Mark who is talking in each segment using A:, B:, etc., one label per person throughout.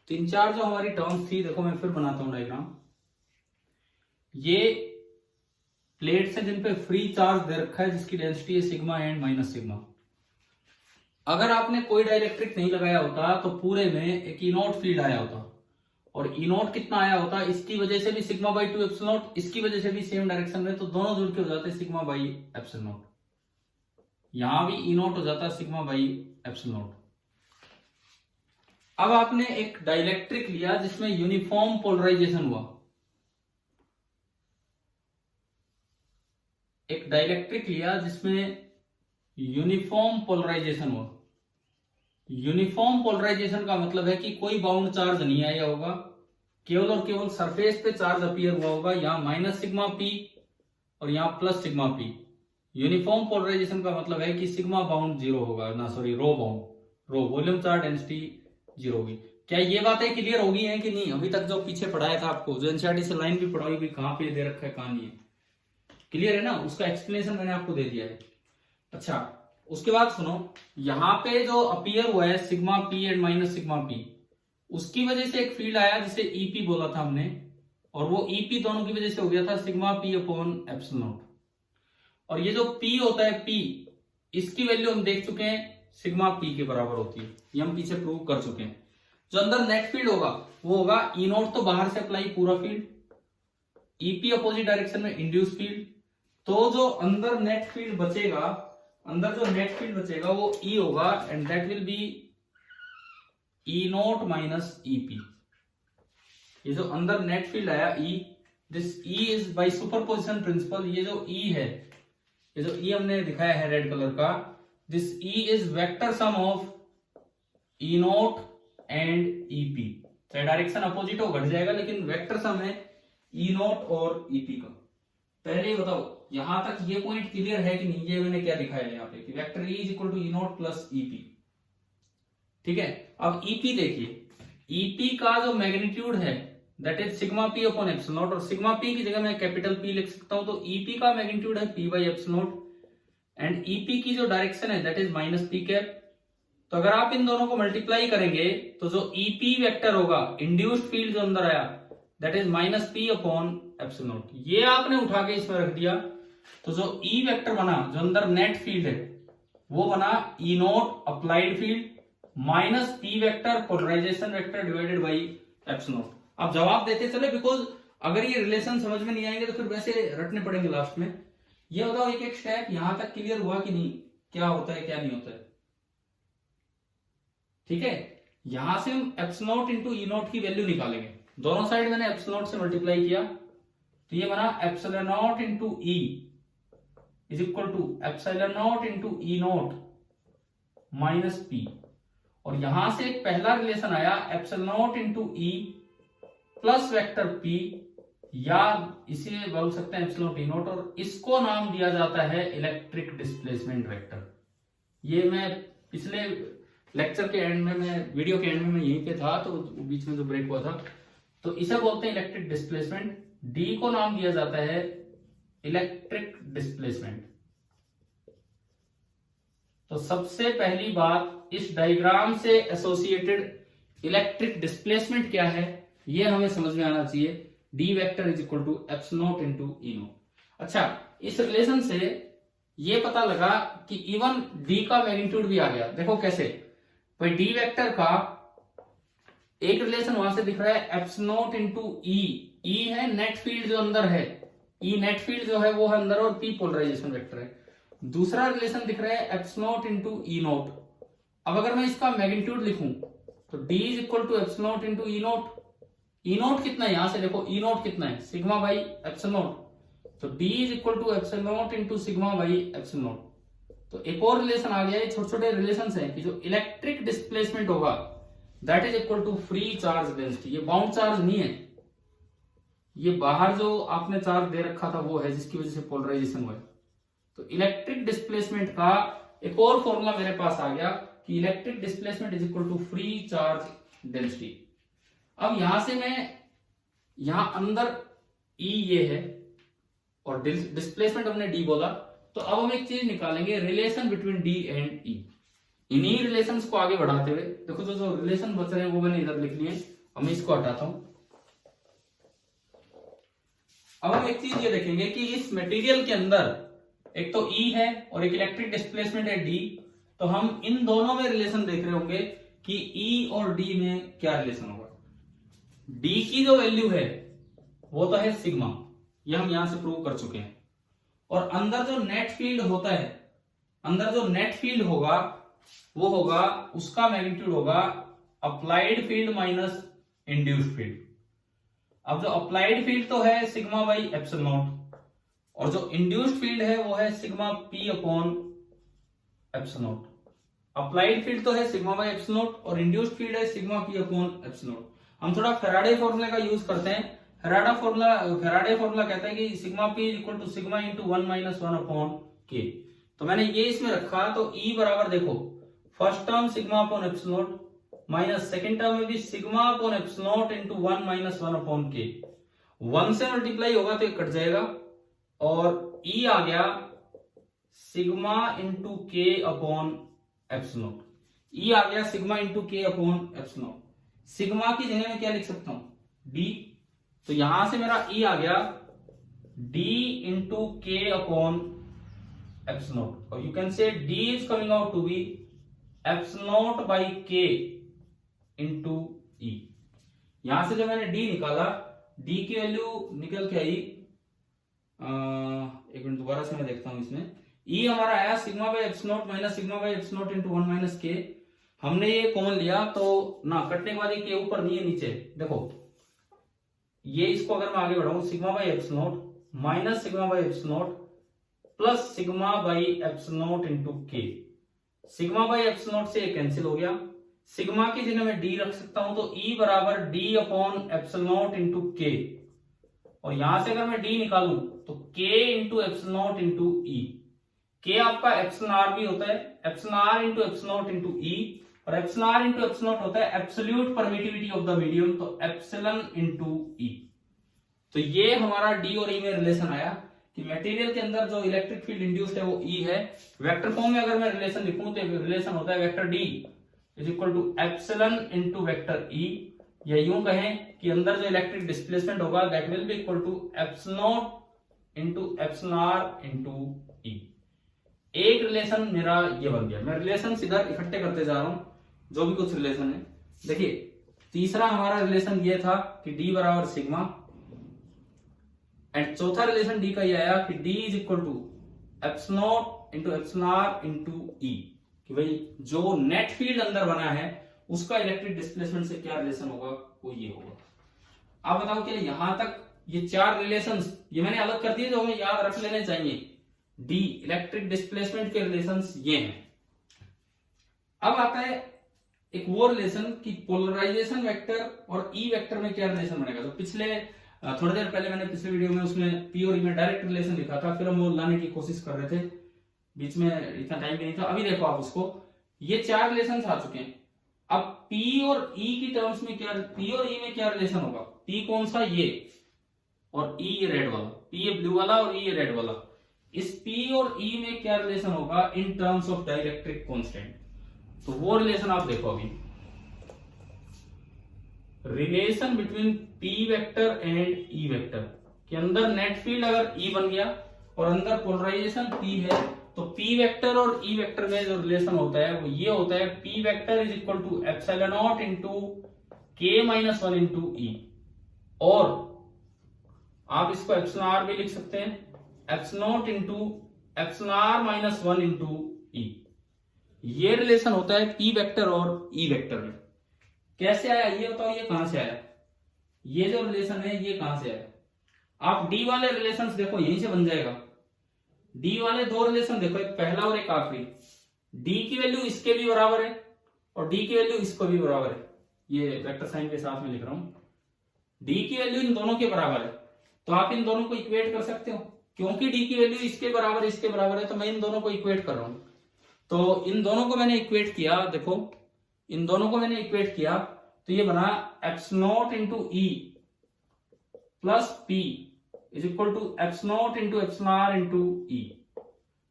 A: तीन चार जो हमारी टर्म्स थी, देखो मैं फिर बनाता हूं डायग्राम। ये प्लेट्स हैं जिन पे फ्री चार्ज दे रखा है, जिसकी डेंसिटी है सिग्मा एंड माइनस सिग्मा। अगर आपने कोई डाइलेक्ट्रिक नहीं लगाया होता तो पूरे में एक ई नॉट फील्ड आया होता, और ई नॉट कितना आया होता, इसकी वजह से भी sigma by two epsilon not, इसकी वजह से भी सेम डायरेक्शन में, तो दोनों जुड़ के हो जाते सिग्मा बाई एप्सिलॉन नॉट। यहां भी ई नॉट हो जाता सिग्मा बाई एप्सिलॉन नॉट। अब आपने एक डाइलेक्ट्रिक लिया जिसमें यूनिफॉर्म पोलराइजेशन हुआ, एक डाइलेक्ट्रिक लिया जिसमें यूनिफॉर्म पोलराइजेशन हुआ। यूनिफॉर्म पोलराइजेशन का मतलब है कि कोई बाउंड चार्ज नहीं आया होगा, केवल और केवल सरफेस पे चार्ज अपीयर हुआ होगा, यहां माइनस सिग्मा पी और यहां plus sigma P. Uniform polarization का मतलब है कि सिग्मा बाउंड जीरो होगा, ना sorry rho bound, rho volume charge density zero होगी। क्या ये बातें क्लियर हो गई हैं कि नहीं? अभी तक जो पीछे पढ़ाया था आपको, जो एनसीईआरटी से लाइन भी पढ़ाई भी, कहां पे दे रखा है कहां नहीं है, क्लियर है ना? उसका एक्सप्लेनेशन मैंने आपको दे दिया है। अच्छा, उसके बाद सुनो, यहां पे जो अपीयर हुआ है sigma P and minus sigma P, उसकी वजह से एक फील्ड आया जिसे ईपी बोला था हमने, और वो ईपी दोनों की वजह से हो गया था sigma P upon epsilon naught. और ये जो पी होता है, पी, इसकी वैल्यू हम देख चुके हैं सिग्मा पी के बराबर होती है, ये हम पीछे प्रूव कर चुके हैं। जो अंदर नेट फील्ड होगा वो होगा ई नॉट, तो बाहर से अप्लाई पूरा फील्ड, ईपी अपोजिट डायरेक्शन में इंड्यूस फील्ड, तो जो अंदर नेट फील्ड बचेगा, अंदर जो नेट फील्ड बचेगा वो ई होगा, and that will be E not minus E P. ये जो अंदर नेट फील्ड आया E, this E is by superposition principle, ये जो ई है, ये जो ई हमने दिखाया है रेड कलर का, this E is vector sum of E not and EP. चाहे डायरेक्शन अपोजिट हो घट जाएगा, लेकिन वेक्टर सम है ई नॉट और ईपी का। पहले ही बताओ यहां तक ये पॉइंट क्लियर है कि नहीं? ये मैंने क्या दिखाया है यहाँ पे कि vector E is equal to E naught plus EP. ठीक है, अब ईपी देखिए, ईपी का जो मैग्नीट्यूड है that is sigma P upon epsilon naught, और सिग्मा पी की जगह मैं कैपिटल पी लिख सकता हूं, तो ईपी का मैग्नीट्यूड है P by epsilon not, and EP की जो डायरेक्शन है that is minus P cap. तो अगर आप इन दोनों को मल्टीप्लाई करेंगे तो जो ईपी वेक्टर होगा, इंड्यूस्ड फील्ड जो अंदर आया, that is minus P upon epsilon not. ये आपने उठा के इसमें रख दिया, तो जो ई वेक्टर बना, जो अंदर नेट फील्ड है, वो बना E not applied field minus P vector polarisation vector divided by epsilon not. अब जवाब देते चले, बिकॉज अगर ये रिलेशन समझ में नहीं आएंगे तो फिर वैसे रटने पड़ेंगे लास्ट में। ये बताओ एक एक स्टेप यहां तक क्लियर हुआ कि नहीं, क्या होता है क्या नहीं होता है? ठीक है, यहां से हम epsilon not into E not की वैल्यू निकालेंगे। दोनों साइड मैंने एप्सिलॉन नॉट से मल्टीप्लाई किया, तो ये बना epsilon not into E is equal to epsilon not into E not minus P, और यहां से एक पहला रिलेशन आया epsilon not into E plus vector P, या इसे बोल सकते हैं एप्सिलॉन टी नॉट, और इसको नाम दिया जाता है इलेक्ट्रिक डिस्प्लेसमेंट वेक्टर। ये मैं पिछले लेक्चर के एंड में, मैं वीडियो के एंड में मैं यहीं पे था, तो बीच में जो ब्रेक हुआ था, तो इसे बोलते हैं इलेक्ट्रिक डिस्प्लेसमेंट। डी को नाम दिया जाता है इलेक्ट्रिक डिस्प्लेसमेंट। तो सबसे पहली बात, इस डायग्राम से एसोसिएटेड इलेक्ट्रिक डिस्प्लेसमेंट क्या है ये हमें समझ में आना चाहिए। D vector is equal to epsilon naught into E naught. अच्छा, इस रिलेशन से ये पता लगा कि इवन डी का मैग्नीट्यूड भी आ गया। देखो कैसे भाई, डी वेक्टर का एक रिलेशन वहां से दिख रहा है एप्सिलॉन नॉट इनटू ई, ई है नेट फील्ड जो अंदर है, ई नेट फील्ड जो है वो है अंदर, और पी पोलराइजेशन वेक्टर है। दूसरा रिलेशन दिख रहा है epsilon naught into E naught. अब अगर मैं इसका मैग्नीट्यूड लिखूं तो D is equal to epsilon naught into E naught. E naught कितना है, यहां से देखो ई नॉट कितना है, सिग्मा बाई एप्सिलॉन नॉट, तो D is equal to epsilon naught into sigma by epsilon naught. तो एक और रिलेशन आ गया है, छोटे छोटे रिलेशन हैं कि जो इलेक्ट्रिक डिस्प्लेसमेंट होगा that is equal to free charge density. ये बाउंड चार्ज नहीं है, ये बाहर जो आपने चार्ज दे रखा था वो है, जिसकी वजह से पोलराइजेशन हुआ है। तो इलेक्ट्रिक डिस्प्लेसमेंट का एक और फॉर्मूला मेरे पास आ गया कि electric displacement is equal to free charge density. अब यहां से मैं, यहां अंदर ई ये है और डिस्प्लेसमेंट हमने डी बोला, तो अब हम एक चीज निकालेंगे, रिलेशन बिटवीन डी एंड ई। इन्हीं रिलेशंस को आगे बढ़ाते हुए देखो, जो रिलेशन बच रहे हैं वो मैंने इधर लिख लिए। अब मैं इसको हटाता हूं। अब हम एक चीज ये देखेंगे कि इस मटेरियल के अंदर एक तो E है और एक इलेक्ट्रिक डिस्प्लेसमेंट है D। तो हम इन दोनों में रिलेशन देख रहे होंगे कि E और D में क्या रिलेशन होगा। D की जो वैल्यू है वो तो है सिग्मा, ये हम यहां से प्रूव कर चुके हैं। और अंदर जो नेट फील्ड होता है, अंदर जो नेट फील्ड होगा वो होगा, उसका मैग्नीट्यूड होगा applied field minus induced field. अब जो अप्लाइड फील्ड तो है सिग्मा बाई एप्सिलॉन नॉट, और जो इंड्यूस्ड फील्ड है वो है sigma P upon epsilon not. Applied field तो है सिग्मा बाई एप्सिलॉन नॉट और इंड्यूस्ड फील्ड है sigma P upon epsilon not. हम थोड़ा फेराडे फॉर्मूले का यूज करते हैं। फेराडे फॉर्मूला कहता है कि sigma P equal to sigma into 1 minus 1 upon K. तो मैंने ये इसमें रखा, तो E बराबर देखो, first term sigma upon epsilon not minus second term में भी sigma upon epsilon not into 1 minus 1 upon के। 1 से मल्टीप्लाई होगा तो ये कट जाएगा और E आ गया sigma into K upon epsilon not. E आ गया sigma into K upon epsilon not. Sigma की जगह में क्या लिख सकता हूं, D। तो यहां से मेरा E आ गया D into K upon epsilon naught, और you can say D is coming out to be epsilon naught by K into E। यहां से जो मैंने D निकाला, D की वैल्यू निकल के आई, एक मिनट दोबारा से मैं देखता हूं इसमें। E हमारा आया sigma by epsilon not minus sigma by epsilon not into 1 minus के। हमने ये कॉमन लिया तो ना कटने के बाद ये ऊपर नहीं है नीचे, देखो ये, इसको अगर मैं आगे बढ़ाऊं, sigma by epsilon not minus sigma by epsilon not plus sigma by epsilon not into K. Sigma by epsilon not से ये कैंसिल हो गया, सिग्मा की जगह मैं D रख सकता हूं, तो E बराबर D upon epsilon not into के। और यहां से अगर मैं D निकालूं तो K into epsilon not into E। K आपका एप्सिलॉन R भी होता है, epsilon R into epsilon not into E, और epsilon R into epsilon not होता है absolute permittivity of the medium, तो एप्सिलॉन इंटू E। तो ये हमारा D और E में रिलेशन आया कि मटेरियल के अंदर जो इलेक्ट्रिक फील्ड इंड्यूस्ड है वो E है। वेक्टर फॉर्म में अगर मैं रिलेशन लिखूं तो रिलेशन होता है vector D is equal to epsilon into vector E, या यूं कहें कि अंदर जो इलेक्ट्रिक डिस्प्लेसमेंट होगा that will be equal to epsilon not into epsilon R into E। एक रिलेशन मेरा ये बन गया। मैं रिलेशन इधर इकट्ठे करते जा रहा हूं, जो भी कुछ रिलेशन है। देखिए तीसरा हमारा रिलेशन ये था कि D बराबर सिग्मा, एंड चौथा रिलेशन D का ये आया कि D is equal to epsilon not into epsilon R into E, कि भाई जो नेट फील्ड अंदर बना है उसका इलेक्ट्रिक डिस्प्लेसमेंट से क्या रिलेशन होगा, वो ये होगा। आप बताओ कि यहां तक ये चार रिलेशंस ये मैंने अलग कर दिए जो हमें याद रख लेने चाहिए। D इलेक्ट्रिक डिस्प्लेसमेंट के रिलेशंस ये हैं। अब आता है एक वो रिलेशन कि पोलराइजेशन वेक्टर और E वेक्टर में क्या रिलेशन बनेगा। तो पिछले थोड़ी देर पहले मैंने पिछले वीडियो में उसमें P और E में डायरेक्ट रिलेशन लिखा था, फिर हम वो लाने की कोशिश कर रहे थे, बीच में इतना टाइम भी नहीं था। अभी देखो आप उसको, ये चार रिलेशन आ चुके हैं। अब P और E की टर्म्स में क्या, P और E में क्या रिलेशन होगा। P कौन सा, ये, और E ये रेड वाला, P ये ब्लू वाला और E ये रेड वाला। इस P और E में क्या रिलेशन होगा in terms of dielectric constant. तो वो रिलेशन आप देखो अभी, relation between P vector and E vector के अंदर नेट फील्ड अगर E बन गया और अंदर पोलराइजेशन P है, तो P वेक्टर और E वेक्टर में जो रिलेशन होता है वो ये होता है, P vector is equal to epsilon not into K minus 1 into E, और आप इसको एप्सिलॉन R भी लिख सकते हैं, epsilon not into epsilon R minus 1 into E। ये रिलेशन होता है P वेक्टर और E वेक्टर में। कैसे आया ये बताओ, ये कहां से आया, ये जो रिलेशन है ये कहां से आया। आप D वाले रिलेशंस देखो यहीं से बन जाएगा। D वाले दो रिलेशन देखो, एक पहला और एक आखिरी। D की वैल्यू इसके भी बराबर है और D की वैल्यू इसको भी बराबर है, ये वेक्टर साइन के साथ में लिख रहा हूं। D की वैल्यू इन दोनों के बराबर है, तो आप इन दोनों को इक्वेट कर सकते हो। क्योंकि D की वैल्यू इसके बराबर है तो मैं इन दोनों को इक्वेट कर रहा हूं। तो इन दोनों को मैंने इक्वेट किया, देखो इन दोनों को मैंने इक्वेट किया तो ये बना epsilon not into E plus P is equal to epsilon not into epsilon R into E।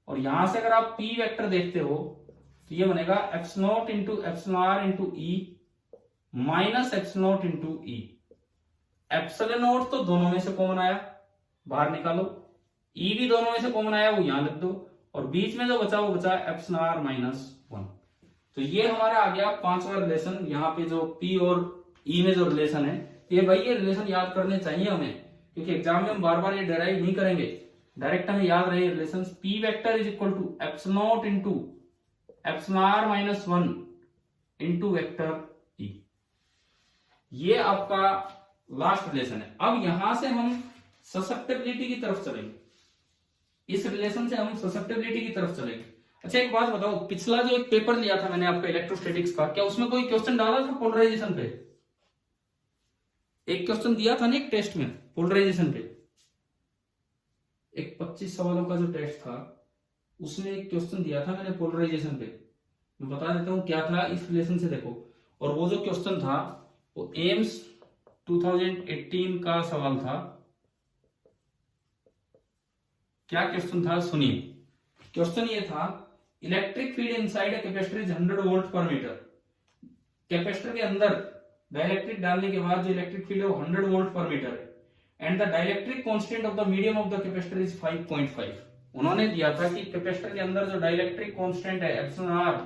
A: और यहां से अगर आप P वेक्टर देखते हो तो ये बनेगा epsilon not into epsilon R into E minus epsilon not into E. Epsilon naught तो दोनों में से कॉमन आया, बाहर निकालो, ई भी दोनों में से कॉमन आया, वो यहां लिख दो, और बीच में जो बचा वो बचा एप्सिलॉन आर माइनस 1। तो ये हमारा आ गया पांचवा रिलेशन। यहाँ पे जो पी और ई में जो रिलेशन है, ये भाई ये रिलेशन याद करने चाहिए हमें, क्योंकि एग्जाम में हम बार बार ये डेराइव नहीं करेंगे, डायरेक्ट हमें याद रहे relation. P vector is equal to epsilon not into epsilon are minus 1 into vector E. ये आपका लास्ट रिलेशन है। अब यहां से हम ससेप्टेबिलिटी की तरफ चलेंगे, इस रिलेशन से हम ससेप्टेबिलिटी की तरफ चलेंगे। अच्छा एक बात बताओ, पिछला जो एक पेपर लिया था मैंने आपका इलेक्ट्रोस्टैटिक्स का, क्या उसमें कोई क्वेश्चन डाला था पोलराइजेशन पे? एक क्वेश्चन दिया था ना एक टेस्ट में पोलराइजेशन पे, एक 25 सवालों का जो टेस्ट था उसमें एक क्वेश्चन दिया था मैंने पोलराइजेशन पे। मैं बता देता हूं क्या था इस रिलेशन से, देखो। और वो जो क्वेश्चन था वो एम्स 2018 का सवाल था। क्या क्वेश्चन था सुनिए। क्वेश्चन ये था, electric field inside a capacitor is 100 volt पर मीटर। कैपेसिटर के अंदर डाइलेक्ट्रिक डालने के बाद जो इलेक्ट्रिक फील्ड है वो 100 वोल्ट पर मीटर है, and the dielectric constant of the medium of the capacitor is 5.5। उन्होंने दिया था कि कैपेसिटर के अंदर जो डाइलेक्ट्रिक कांस्टेंट है एप्सिलॉन आर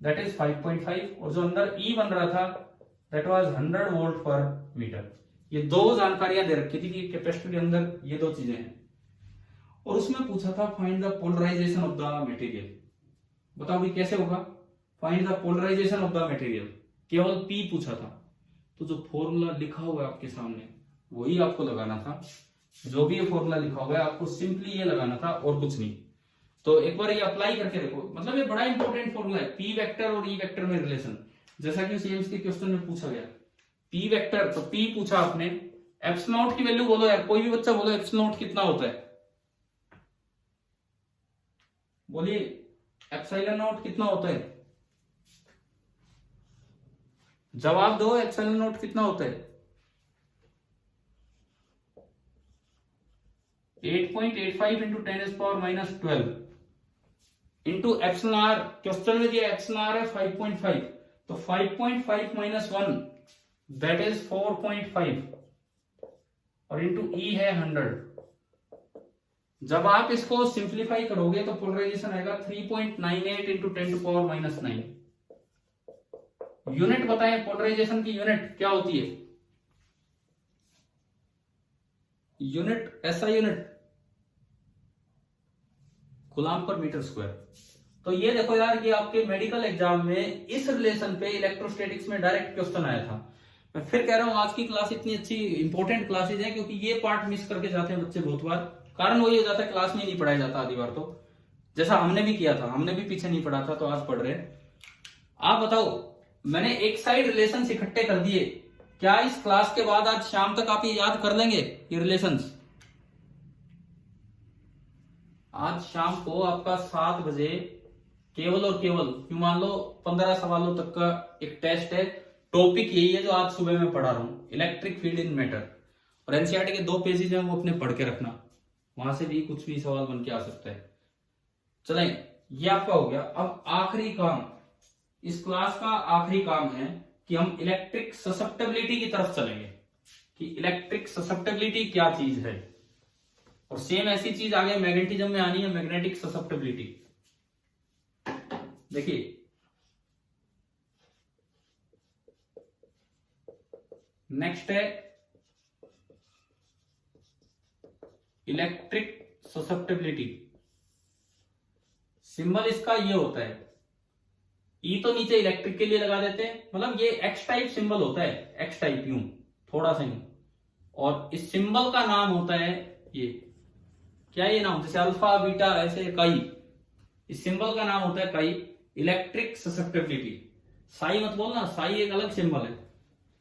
A: दैट इज 5.5, और जो अंदर ई बन रहा था दैट वाज 100 वोल्ट पर मीटर। ये दो जानकारियां दे रखी थी कि कैपेसिटर के अंदर ये दो चीजें हैं, और उसमें पूछा था find the polarization of the material. बताओ भी कैसे होगा find the polarization of the material, केवल पी पूछा था। तो जो फॉर्मूला लिखा हुआ है आपके सामने वही आपको लगाना था, जो भी ये फॉर्मूला लिखा हुआ है आपको सिंपली ये लगाना था और कुछ नहीं। तो एक बार ये अप्लाई करके देखो, मतलब ये बड़ा इंपॉर्टेंट फॉर्मूला है, पी वेक्टर और ई वेक्टर में रिलेशन, जैसा कि सीएम्स के क्वेश्चन में पूछा गया। पी वेक्टर, तो पी पूछा आपने, एप्सिलॉन नॉट की वैल्यू बोलो यार, कोई भी बच्चा बोलो एप्सिलॉन नॉट कितना होता है, बोलिए एप्सिलॉन नॉट कितना होता है, जवाब दो, एप्सिलॉन नॉट कितना होता है? 8.85 into 10⁻⁻12 into epsilon R. Question में दिया एप्सिलॉन आर है 5.5, तो 5.5 माइनस 1 दैट इज 4.5, और इंटू ई है 100। जब आप इसको सिंप्लीफाई करोगे तो पोलराइजेशन आएगा 3.98 इंटू 10⁻⁹। यूनिट बताएं, पोलराइजेशन की यूनिट क्या होती है? यूनिट, ऐसा यूनिट कूलम्ब पर मीटर स्क्वायर। तो ये देखो यार, ये आपके मेडिकल एग्जाम में इस रिलेशन पे इलेक्ट्रोस्टैटिक्स में डायरेक्ट क्वेश्चन आया था। मैं फिर कह रहा हूं आज की क्लास इतनी अच्छी इंपॉर्टेंट क्लासेज है, क्योंकि ये पार्ट मिस करके जाते हैं बच्चे बहुत बार। कारण वही हो जाता है क्लास में नहीं पढ़ाया जाता आधी बार, तो जैसा हमने भी किया था, हमने भी पीछे नहीं पढ़ा था तो आज पढ़ रहे हैं। आप बताओ, मैंने एक साइड रिलेशंस इकट्ठे कर दिए, क्या इस क्लास के बाद आज शाम तक आप ये याद कर लेंगे ये रिलेशंस? आज शाम को आपका 7 बजे केवल और केवल, क्यों मान लो 15 सवालों तक का एक टेस्ट है, टॉपिक यही है जो आज सुबह मैं पढ़ा रहा हूं, इलेक्ट्रिक फील्ड इन मैटर। और एनसीईआरटी के 2 पेजेज हैं वो अपने पढ़ के रखना, वहां से भी कुछ भी सवाल बन के आ सकता है। चलें, ये आपका हो गया। अब आखिरी काम, इस क्लास का आखिरी काम है कि हम इलेक्ट्रिक ससेप्टेबिलिटी की तरफ चलेंगे, कि इलेक्ट्रिक ससेप्टेबिलिटी क्या चीज है। और सेम ऐसी चीज आगे मैग्नेटिज्म में आनी है, मैग्नेटिक ससेप्टेबिलिटी। देखिए नेक्स्ट है इलेक्ट्रिक ससेप्टेबिलिटी। सिंबल इसका ये होता है, ई तो नीचे इलेक्ट्रिक के लिए लगा देते हैं, मतलब ये एक्स टाइप सिंबल होता है, एक्स टाइप यूं थोड़ा सा यूं, और इस सिंबल का नाम होता है ये, क्या ये नाम, जैसे अल्फा बीटा ऐसे काई, इस सिंबल का नाम होता है काई, इलेक्ट्रिक ससेप्टेबिलिटी। साई मत बोलना, साई एक अलग सिंबल है,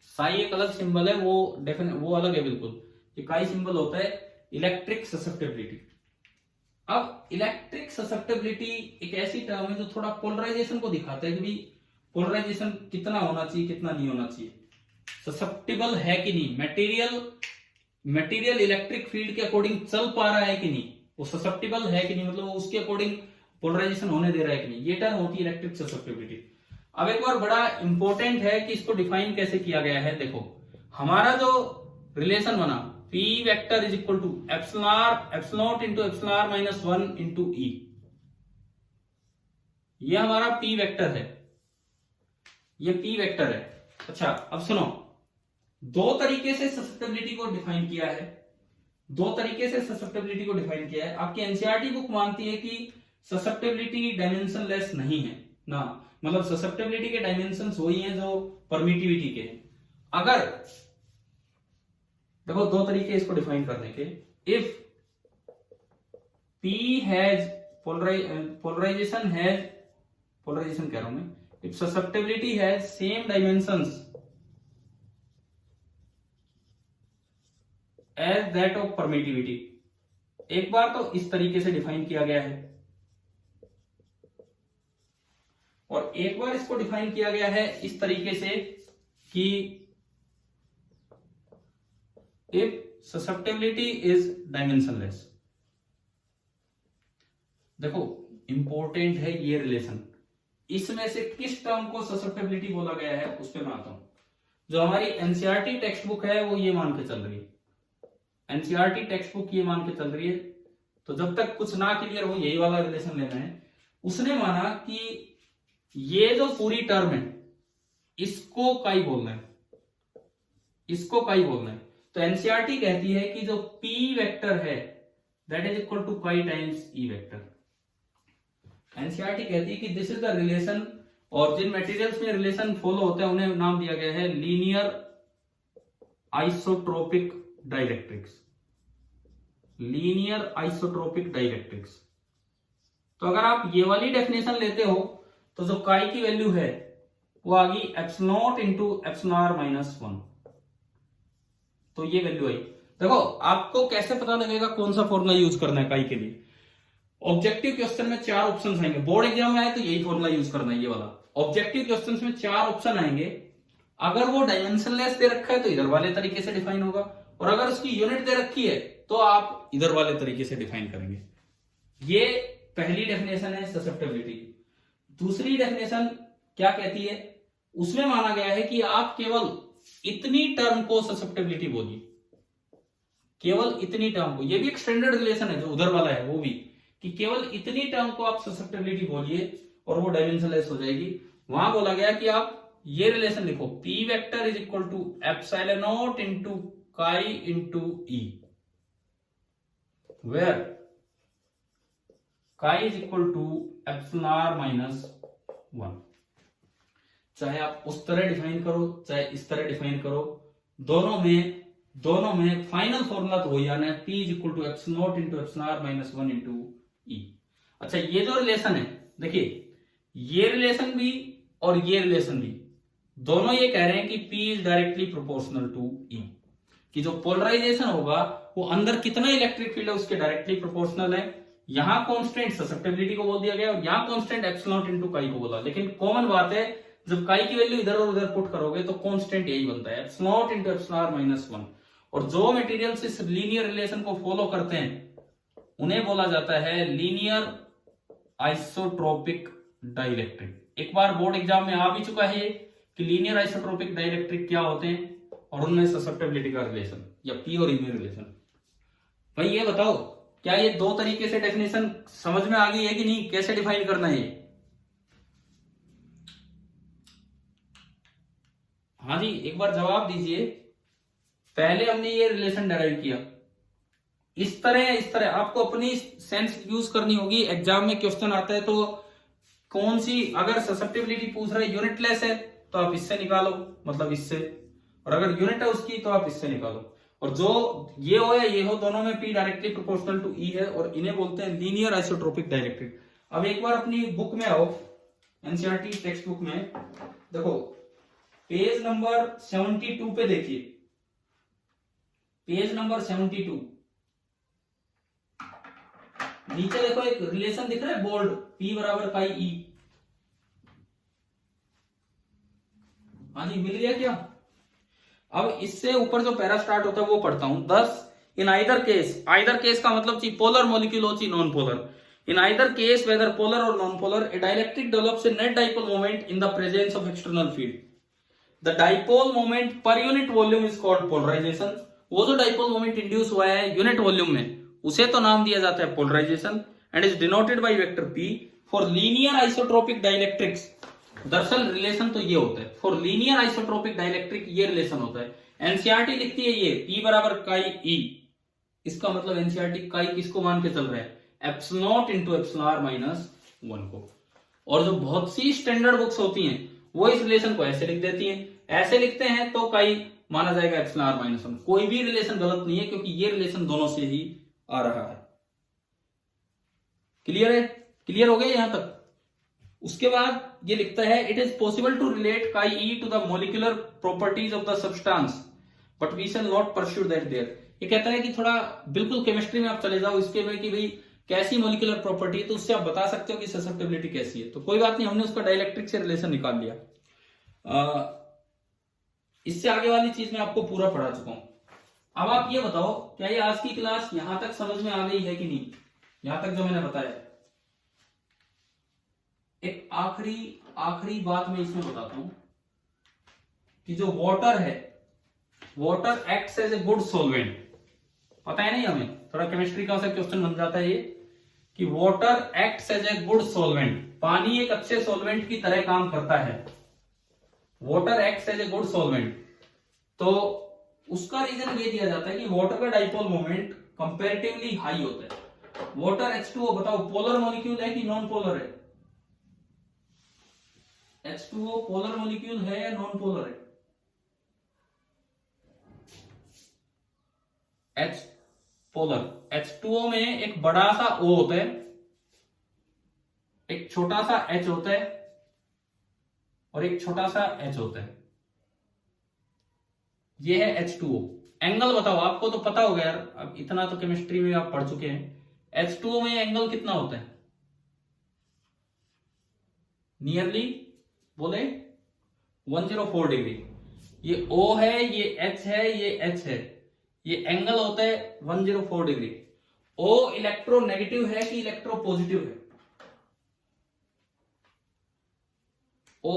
A: साई एक अलग सिंबल है, वो अलग है बिल्कुल। ये काई सिंबल होता है इलेक्ट्रिक ससेप्टेबिलिटी। अब इलेक्ट्रिक ससेप्टेबिलिटी एक ऐसी टर्म है जो थोड़ा पोलराइजेशन को दिखाता है कि भाई पोलराइजेशन कितना होना चाहिए, कितना नहीं होना चाहिए, ससेप्टेबल है कि नहीं, मटेरियल इलेक्ट्रिक फील्ड के अकॉर्डिंग चल पा रहा है कि नहीं, वो ससेप्टेबल है कि नहीं, मतलब उसके अकॉर्डिंग पोलराइजेशन होने दे रहा है कि नहीं, ये टर्म होती है इलेक्ट्रिक ससेप्टिबिलिटी। अब एक बार बड़ा इंपॉर्टेंट है कि इसको डिफाइन कैसे किया गया है। देखो हमारा जो रिलेशन बना P vector is equal to epsilon not into epsilon r minus 1 into E, ये हमारा P वेक्टर है, ये P वेक्टर है। अच्छा अब सुनो, दो तरीके से ससेप्टिबिलिटी को डिफाइन किया है, दो तरीके से ससेप्टिबिलिटी को डिफाइन किया है। आपकी एनसीईआरटी बुक मानती है कि ससेप्टिबिलिटी डायमेंशनलेस नहीं है ना, मतलब ससेप्टिबिलिटी के डायमेंशंस वही हैं जो परमिटिविटी के हैं। अगर देखो दो तरीके इसको डिफाइन करने के, इफ P हैज पोलराइजेशन कह रहा हूं मैं, if susceptibility has same dimensions as that of permittivity. एक बार तो इस तरीके से डिफाइन किया गया है और एक बार इसको डिफाइन किया गया है इस तरीके से कि इफ ससेप्टिबिलिटी इज डायमेंशनलेस। देखो इंपॉर्टेंट है ये रिलेशन, इसमें से किस टर्म को ससेप्टिबिलिटी बोला गया है उस पर मैं आता हूं। जो हमारी एनसीईआरटी टेक्स्ट बुक है वो ये मान के चल रही है, एनसीईआरटी टेक्स्ट बुक ये मान के चल रही है, तो जब तक कुछ ना क्लियर हो यही वाला रिलेशन लेना है। उसने माना कि ये जो पूरी टर्म है इसको काई बोलना है, इसको काई बोलना है। तो एनसीईआरटी कहती है कि जो P वेक्टर है दैट इज इक्वल टू काई टाइम्स E वेक्टर। एनसीईआरटी कहती है कि दिस इज द रिलेशन, और जिन मटेरियल्स में रिलेशन फॉलो होता है उन्हें नाम दिया गया है linear isotropic dielectrics, linear isotropic dielectrics. तो अगर आप ये वाली डेफिनेशन लेते हो तो जो काई की वैल्यू है वो आ गई epsilon not into epsilon r minus 1, तो ये वैल्यू आई। देखो आपको कैसे पता लगेगा कौन सा फॉर्मूला यूज करना है काई के लिए। ऑब्जेक्टिव क्वेश्चन में 4 ऑप्शंस आएंगे, बोर्ड एग्जाम में आए तो यही फॉर्मूला यूज करना है, ये वाला। ऑब्जेक्टिव क्वेश्चंस में 4 ऑप्शन आएंगे, अगर वो डायमेंशनलेस दे रखा है तो इधर वाले तरीके से डिफाइन होगा, और अगर उसकी यूनिट दे रखी है तो आप इधर वाले तरीके से डिफाइन करेंगे। ये पहली डेफिनेशन है ससेप्टिबिलिटी की। दूसरी डेफिनेशन क्या कहती है, उसमें माना गया है कि आप केवल इतनी टर्म को ससेप्टिबिलिटी बोलिए, केवल इतनी टर्म को। ये भी एक स्टैंडर्ड रिलेशन है जो उधर वाला है वो भी, कि केवल इतनी टर्म को आप ससेप्टिबिलिटी बोलिए और वो डायमेंशनलेस हो जाएगी। वहां बोला गया कि आप ये रिलेशन लिखो, P vector is equal to epsilon not into chi into E, where chi is equal to epsilon r minus 1। चाहे आप उस तरह डिफाइन करो चाहे इस तरह डिफाइन करो, दोनों में फाइनल फॉर्मूला तो वही आना है, P is equal to epsilon not into epsilon r minus 1 into E। अच्छा ये जो रिलेशन है, देखिए ये रिलेशन भी और ये रिलेशन भी दोनों ये कह रहे हैं कि P is directly proportional to E, कि जो पोलराइजेशन होगा वो अंदर कितना इलेक्ट्रिक फील्ड है उसके डायरेक्टली प्रोपोर्शनल है। यहां कांस्टेंट ससेप्टिबिलिटी को बोल दिया गया और यहां कांस्टेंट एप्सिलॉन नॉट इंटू काई को बोला, लेकिन कॉमन बात है जब काई की वैल्यू इधर और उधर पुट करोगे तो कांस्टेंट यही बनता है, epsilon not into epsilon r minus 1। और जो मटेरियल्स इस लीनियर रिलेशन को फॉलो करते हैं उन्हें बोला जाता है लीनियर आइसोट्रोपिक डाइलेक्ट्रिक। एक बार बोर्ड एग्जाम में आ भी चुका है कि लीनियर आइसोट्रोपिक डाइलेक्ट्रिक क्या होते हैं और उनमें ससेप्टिबिलिटी का रिलेशन या P और E में रिलेशन। भाई ये बताओ क्या ये दो तरीके से डेफिनेशन समझ में आ गई है कि नहीं, कैसे डिफाइन करना है? हाँ जी एक बार जवाब दीजिए। पहले हमने ये रिलेशन डेराइव किया इस तरह आपको अपनी सेंस यूज करनी होगी। एग्जाम में क्वेश्चन आता है तो कौन सी, अगर ससेप्टिबिलिटी पूछ रहा है यूनिटलेस है तो आप इससे निकालो, मतलब इससे, और अगर यूनिट है उसकी तो आप इससे निकालो। और जो ये हो या ये हो दोनों में P directly proportional to E है और इन्हें बोलते हैं लीनियर आइसोट्रोपिक डाइलेक्ट्रिक। अब एक बार अपनी बुक में आओ, एनसीईआरटी टेक्स्ट बुक में देखो पेज नंबर 72 पे देखिए, पेज नंबर 72 नीचे देखो एक रिलेशन दिख रहा है बोल्ड, P बराबर काई E। हाँ जी मिल गया क्या? अब इससे ऊपर जो पैरा स्टार्ट होता है वो पढ़ता हूं। 10 इन आइदर केस का मतलब ची पोलर मॉलिक्यूल हो ची non polar, In either case, whether polar or non-polar, a dielectric develops a net dipole moment in the presence of external field. The dipole moment per unit volume is called polarization. वो जो dipole moment induce हुआ है unit volume में, उसे तो नाम दिया जाता है polarization and is denoted by vector P. For linear isotropic dielectrics, दरअसल रिलेशन तो ये होता है, फॉर लीनियर आइसोट्रोपिक डाइलेक्ट्रिक ये रिलेशन होता है. एनसीईआरटी लिखती है ये P बराबर काई E. इसका मतलब एनसीईआरटी काई किसको मान के चल रहा है, epsilon not into epsilon are minus 1 को. और जो बहुत सी स्टैंडर्ड बुक्स होती हैं वो इस रिलेशन को ऐसे लिख देती हैं, ऐसे लिखते हैं तो काई माना जाएगा एप्सिलॉन आर माइनस 1. कोई भी रिलेशन गलत नहीं है क्योंकि ये रिलेशन दोनों से ही आ रहा है. क्लियर है, क्लियर हो गया यहां तक. उसके बाद ये लिखता है it is possible to relate chi E to the molecular properties of the substance but we shall not pursue that there. ये कहता है कि थोड़ा बिल्कुल केमिस्ट्री में आप चले जाओ इसके में कि भाई कैसी मोलिकुलर प्रॉपर्टी है तो उससे आप बता सकते हो कि ससेप्टिबिलिटी कैसी है. तो कोई बात नहीं, हमने उसका डाइलेक्ट्रिक से रिलेशन निकाल लिया. इससे आगे वाली चीज मैं आपको पूरा पढ़ा चुका हूं. अब आप ये बताओ क्या ये आज की क्लास यहां तक समझ में आ गई है कि नहीं, यहां तक जो मैंने बताया. एक आखिरी बात मैं इसमें बताता हूं कि जो वाटर है, water acts as a good solvent. पता है नहीं हमें, थोड़ा केमिस्ट्री का क्वेश्चन बन जाता है ये कि water acts as a good solvent. पानी एक अच्छे सॉल्वेंट की तरह काम करता है. Water acts as a good solvent. तो उसका रीजन ये दिया जाता है कि वाटर का डाइपोल मोमेंट कंपैरेटिवली हाई होता है. वाटर H2O बताओ पोलर मॉलिक्यूल है कि नॉन पोलर है. H2O पोलर मॉलिक्यूल है या नॉन पोलर है. H polar. H2O में एक बड़ा सा O होता है, एक छोटा सा H होता है और एक छोटा सा H होता है. ये है H2O. एंगल बताओ, आपको तो पता होगा यार, अब इतना तो केमिस्ट्री में आप पढ़ चुके हैं. H2O में एंगल कितना होता है, नियरली बोले 104 डिग्री. ये O है, ये H है, ये H है, ये एंगल होता है 104 डिग्री. O इलेक्ट्रोनेगेटिव है कि इलेक्ट्रो पॉजिटिव है, O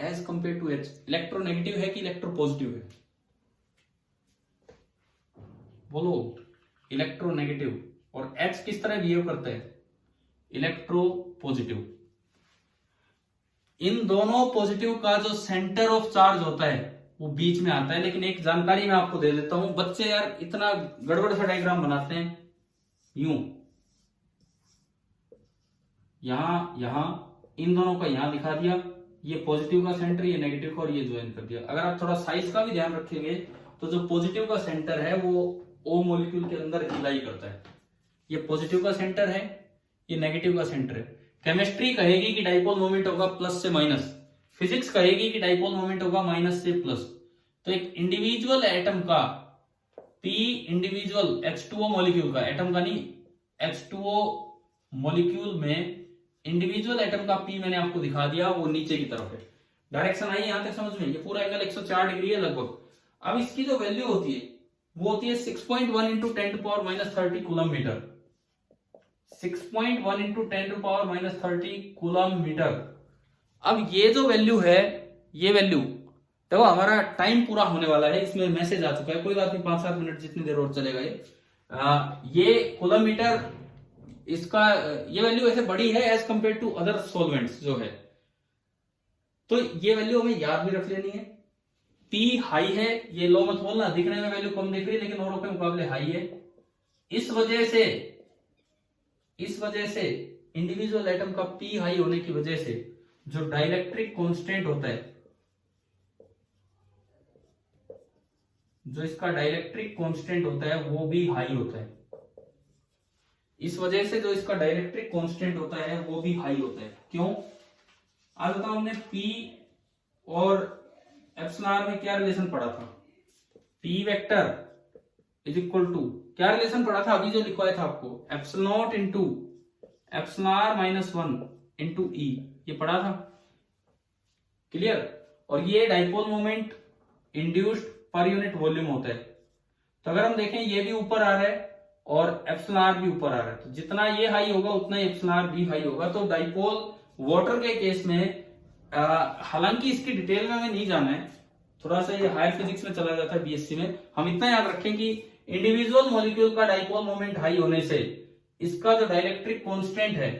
A: as compare to H electronegative है कि इलेक्ट्रो पॉजिटिव है, बोलो. इलेक्ट्रोनेगेटिव. और H किस तरह बिहेव करता है, इलेक्ट्रो पॉजिटिव. इन दोनों पॉजिटिव का जो सेंटर ऑफ चार्ज होता है वो बीच में आता है. लेकिन एक जानकारी मैं आपको दे देता हूं, बच्चे यार इतना गड़बड़ सा डायग्राम बनाते हैं. यूं यहां इन दोनों का यहां दिखा दिया, ये पॉजिटिव का सेंटर, ये नेगेटिव का, और ये ज्वाइन कर दिया. अगर आप थोड़ा साइज का भी ध्यान रखेंगे तो जो पॉजिटिव का सेंटर है वो O मॉलिक्यूल के अंदर इलाई करता है. ये पॉजिटिव का सेंटर है, ये नेगेटिव का सेंटर है. केमिस्ट्री कहेगी कि डाइपोल मोमेंट होगा प्लस से माइनस, फिजिक्स कहेगी कि डाइपोल मोमेंट होगा माइनस से प्लस. तो एक इंडिविजुअल एटम का P, इंडिविजुअल H2O मॉलिक्यूल का, एटम का नहीं, H2O मॉलिक्यूल में इंडिविजुअल एटम का P मैंने आपको दिखा दिया, वो नीचे की तरफ है. डायरेक्शन आई यहां तक समझ में. ये पूरा एंगल 104 डिग्री है लगभग. अब इसकी जो वैल्यू होती है वो होती है 6.1 into 10 to power minus 30 coulomb metre. 6.1 into 10 to power minus 30 coulomb metre. अब ये जो वैल्यू है, ये वैल्यू देखो, हमारा टाइम पूरा होने वाला है, इसमें मैसेज आ चुका है, कोई बात नहीं, 5-7 मिनट जितनी देर और चलेगा ये कूलम मीटर. इसका ये वैल्यू ऐसे बड़ी है as compare to other solvents जो है, तो ये वैल्यू हमें याद भी रख लेनी है. P हाई है, ये लो मत बोलना, दिखने में वैल्यू कम दिख रही है लेकिन औरों के मुकाबले हाई है. इस वजह से इंडिविजुअल एटम का P हाई होने की वजह से जो डाइलेक्ट्रिक कांस्टेंट होता है, जो इसका डाइलेक्ट्रिक कांस्टेंट होता है वो भी हाई होता है. इस वजह से जो इसका डाइलेक्ट्रिक कांस्टेंट होता है वो भी हाई होता है. क्यों, आज बताओ, हमने P और एप्सिलॉन आर में क्या रिलेशन पढ़ा था, P vector is equal to क्या रिलेशन पढ़ा था, अभी जो लिखवाया था आपको, epsilon not into epsilon are minus 1 into E, ये पढ़ा था. क्लियर. और ये डाइपोल मोमेंट इंड्यूस्ड पर यूनिट वॉल्यूम होता है. तो अगर हम देखें ये भी ऊपर आ रहा है और एप्सिलॉन आर भी ऊपर आ रहा है, तो जितना ये हाई होगा उतना ही एप्सिलॉन आर भी हाई होगा। तो डाइपोल वाटर के केस में हालांकि इसकी डिटेल में हमें नहीं जाना है, थोड़ा सा ये हायर फिजिक्स में चला जाता है बीएससी में। हम इतना याद रखें कि इंडिविजुअल मॉलिक्यूल का डाइपोल मोमेंट हाई होने से इसका जो डाइलेक्ट्रिक कांस्टेंट है,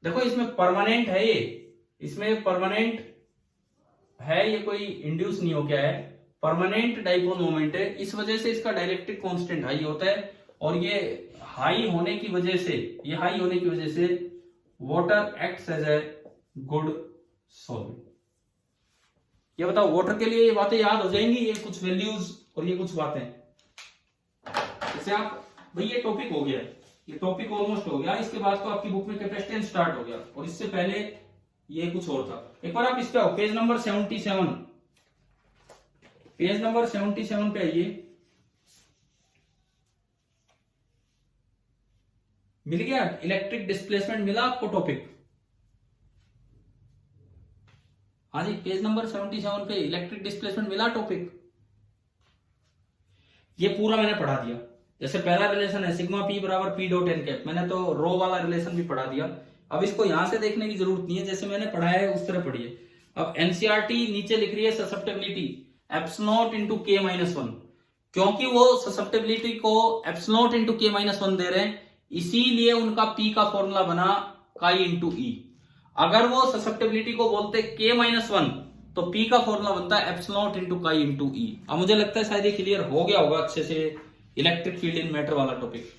A: देखो इसमें परमानेंट है, ये इसमें परमानेंट है, ये कोई इंड्यूस नहीं हो गया है, परमानेंट डाइपोल मोमेंट है, इस वजह से इसका डाइलेक्ट्रिक कांस्टेंट हाई होता है। और ये हाई होने की वजह से, ये हाई होने की वजह से water acts as a good solvent. ये बताओ वाटर के लिए ये बातें याद हो जाएंगी, ये कुछ वैल्यूज और ये कुछ बातें। जैसे आप भाई ये टॉपिक हो गया, ये टॉपिक ऑलमोस्ट हो गया, इसके बाद तो आपकी बुक में कैपेसिटेंस स्टार्ट हो गया, और इससे पहले ये कुछ और था। एक बार आप इस पे आओ, पेज नंबर 77, पेज नंबर 77 पे आइए। मिल गया इलेक्ट्रिक डिस्प्लेसमेंट, मिला आपको टॉपिक? हाँ जी, पेज नंबर 77 पे इलेक्ट्रिक डिस्प्लेसमेंट मिला टॉपिक। ये पूरा मैंने पढ़ा दिया। जैसे पहला रिलेशन है सिग्मा पी बराबर पी डॉट एन कैप, मैंने तो रो वाला रिलेशन भी पढ़ा दिया। अब इसको यहां से देखने की जरूरत नहीं है, जैसे मैंने पढ़ाया है उस तरह पढ़िए। अब एनसीईआरटी नीचे लिख रही है ससेप्टेबिलिटी एप्सिलॉन इंटू के माइनस 1, क्योंकि वो ससेप्टेबिलिटी को एप्सिलॉन इंटू के माइनस 1 दे रहे हैं, इसीलिए उनका पी का फॉर्मूला बना काई इंटू ई। अगर वो ससेप्टेबिलिटी को बोलते के माइनस 1 तो पी का फॉर्मूला बनता है एप्सिलॉन इंटू काई इंटू ई। अब मुझे लगता है शायद ये क्लियर हो गया होगा अच्छे से, इलेक्ट्रिक फील्ड इन मैटर वाला टॉपिक।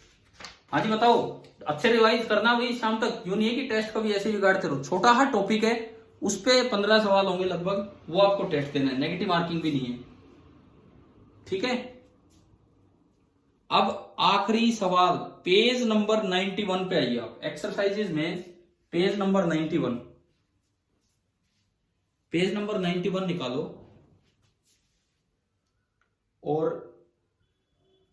A: हाँ जी बताओ, अच्छे रिवाइज करना भाई शाम तक, यूं नहीं है कि टेस्ट कभी ऐसे बिगाड़ते रहो। छोटा हा टॉपिक है, उस पे 15 सवाल होंगे लगभग, वो आपको टेस्ट देना है, नेगेटिव मार्किंग भी नहीं है, ठीक है। अब आखिरी सवाल पेज नंबर 91 पे आइए आप, एक्सरसाइजेज में पेज नंबर 91, पेज नंबर 91 निकालो और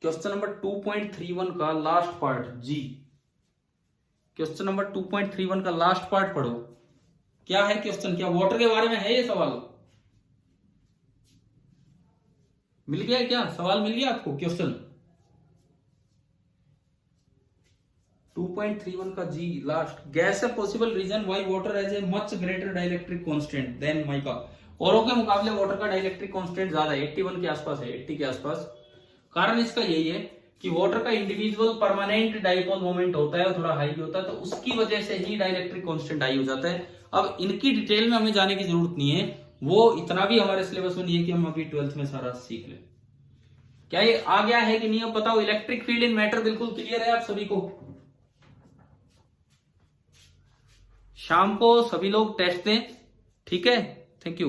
A: क्वेश्चन नंबर 2.31 का लास्ट पार्ट जी, क्वेश्चन नंबर 2.31 का लास्ट पार्ट पढ़ो। क्या है क्वेश्चन, क्या वाटर के बारे में है ये सवाल? मिल गया क्या सवाल, मिल गया आपको क्वेश्चन 2.31 का जी last. Guess a possible reason why water has a much greater dielectric constant than mica. औरों के मुकाबले वाटर का डाइलेक्ट्रिक कांस्टेंट ज्यादा है, 81 के आसपास है, 80 के आसपास। कारण इसका यही है कि वाटर का इंडिविजुअल परमानेंट डाइपोल मोमेंट होता है और थोड़ा हाई भी होता है, तो उसकी वजह से ही डाइलेक्ट्रिक कांस्टेंट हाई हो जाता है। अब इनकी डिटेल में हमें जाने की जरूरत नहीं है, वो इतना भी हमारे सिलेबस में नहीं है कि हम अभी 12th में सारा सीख लें। क्या ये आ गया है कि नहीं अब बताओ। इलेक्ट्रिक फील्ड इन मैटर बिल्कुल क्लियर है आप सभी को? शाम को सभी लोग टेस्ट दें, ठीक है। Thank you.